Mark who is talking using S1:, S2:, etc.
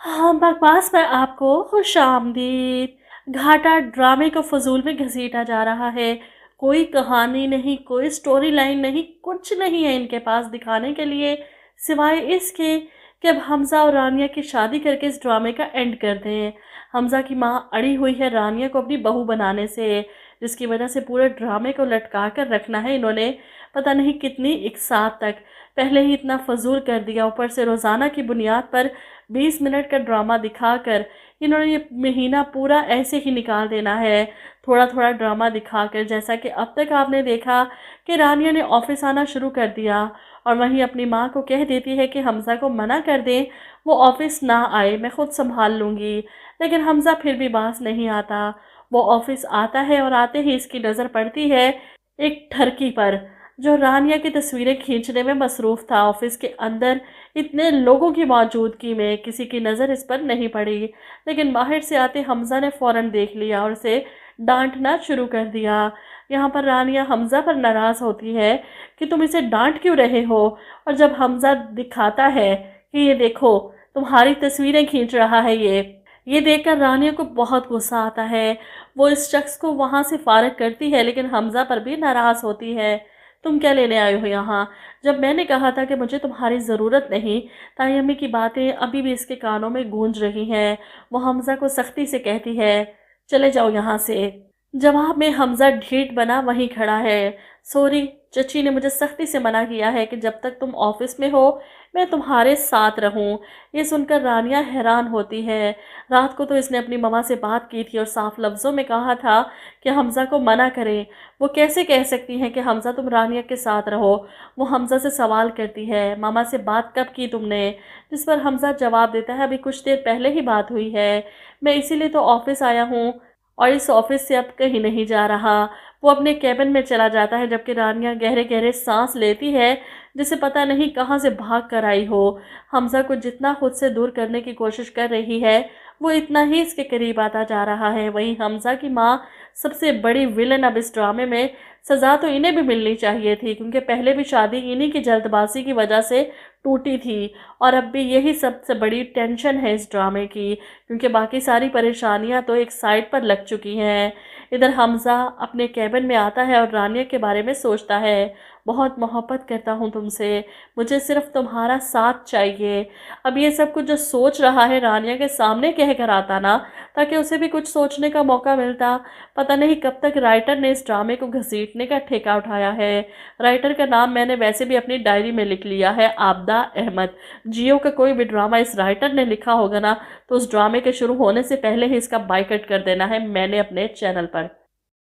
S1: हाँ, बकवास में आपको खुश आमदीद। घाटा ड्रामे को फजूल में घसीटा जा रहा है। कोई कहानी नहीं, कोई स्टोरी लाइन नहीं, कुछ नहीं है इनके पास दिखाने के लिए, सिवाय इसके कि अब हमज़ा और रानिया की शादी करके इस ड्रामे का एंड कर दें। हमज़ा की माँ अड़ी हुई है रानिया को अपनी बहू बनाने से, जिसकी वजह से पूरे ड्रामे को लटका कर रखना है इन्होंने पता नहीं कितनी एक साथ तक। पहले ही इतना फजूल कर दिया, ऊपर से रोज़ाना की बुनियाद पर 20 मिनट का ड्रामा दिखाकर इन्होंने ये महीना पूरा ऐसे ही निकाल देना है, थोड़ा थोड़ा ड्रामा दिखाकर। जैसा कि अब तक आपने देखा कि रानिया ने ऑफिस आना शुरू कर दिया और वहीं अपनी माँ को कह देती है कि हमज़ा को मना कर दें, वो ऑफिस ना आए, मैं खुद संभाल लूँगी। लेकिन हमज़ा फिर भी बाज नहीं आता। वो ऑफिस आता है और आते ही इसकी नज़र पड़ती है एक ठरकी पर, जो रानिया की तस्वीरें खींचने में मसरूफ़ था। ऑफिस के अंदर इतने लोगों की मौजूदगी में किसी की नज़र इस पर नहीं पड़ी, लेकिन बाहर से आते हमज़ा ने फ़ौरन देख लिया और उसे डांटना शुरू कर दिया। यहाँ पर रानिया हमज़ा पर नाराज़ होती है कि तुम इसे डांट क्यों रहे हो, और जब हमज़ा दिखाता है कि ये देखो तुम्हारी तस्वीरें खींच रहा है, ये देखकर रानिया को बहुत गुस्सा आता है। वो इस शख्स को वहाँ से फारग करती है, लेकिन हमज़ा पर भी नाराज़ होती है। तुम क्या लेने आए हो यहाँ? जब मैंने कहा था कि मुझे तुम्हारी ज़रूरत नहीं। ताई अम्मी की बातें अभी भी इसके कानों में गूंज रही हैं। वो हमज़ा को सख्ती से कहती है, चले जाओ यहाँ से। जवाब में हमज़ा ढीठ बना वहीं खड़ा है। सॉरी, चची ने मुझे सख्ती से मना किया है कि जब तक तुम ऑफिस में हो मैं तुम्हारे साथ रहूं। ये सुनकर रानिया हैरान होती है। रात को तो इसने अपनी मम्मा से बात की थी और साफ लफ्ज़ों में कहा था कि हमज़ा को मना करें। वो कैसे कह सकती हैं कि हमज़ा तुम रानिया के साथ रहो। वो हमज़ा से सवाल करती है, मामा से बात कब की तुमने? जिस पर हमज़ा जवाब देता है, अभी कुछ देर पहले ही बात हुई है। मैं इसीलिए तो ऑफिस आया हूँ और इस ऑफिस से अब कहीं नहीं जा रहा। वो अपने कैबिन में चला जाता है, जबकि रानिया गहरे गहरे सांस लेती है, जिसे पता नहीं कहाँ से भाग कर आई हो। हमज़ा को जितना खुद से दूर करने की कोशिश कर रही है, वो इतना ही इसके करीब आता जा रहा है। वहीं हमज़ा की माँ सबसे बड़ी विलन अब इस ड्रामे में। सज़ा तो इन्हें भी मिलनी चाहिए थी, क्योंकि पहले भी शादी इन्हीं की जल्दबाजी की वजह से टूटी थी, और अब भी यही सबसे बड़ी टेंशन है इस ड्रामे की, क्योंकि बाकी सारी परेशानियां तो एक साइड पर लग चुकी हैं। इधर हमज़ा अपने कैबिन में आता है और रानिया के बारे में सोचता है, बहुत मोहब्बत करता हूँ तुमसे, मुझे सिर्फ तुम्हारा साथ चाहिए। अब ये सब कुछ जो सोच रहा है रानिया के सामने कह कर आता ना, ताकि उसे भी कुछ सोचने का मौका मिलता। पता नहीं कब तक राइटर ने इस ड्रामे को घसीटने का ठेका उठाया है। राइटर का नाम मैंने वैसे भी अपनी डायरी में लिख लिया है, आबदा अहमद। जियो का कोई भी ड्रामा इस राइटर ने लिखा होगा ना, तो उस ड्रामे के शुरू होने से पहले ही इसका बाइकआउट कर देना है मैंने अपने चैनल पर।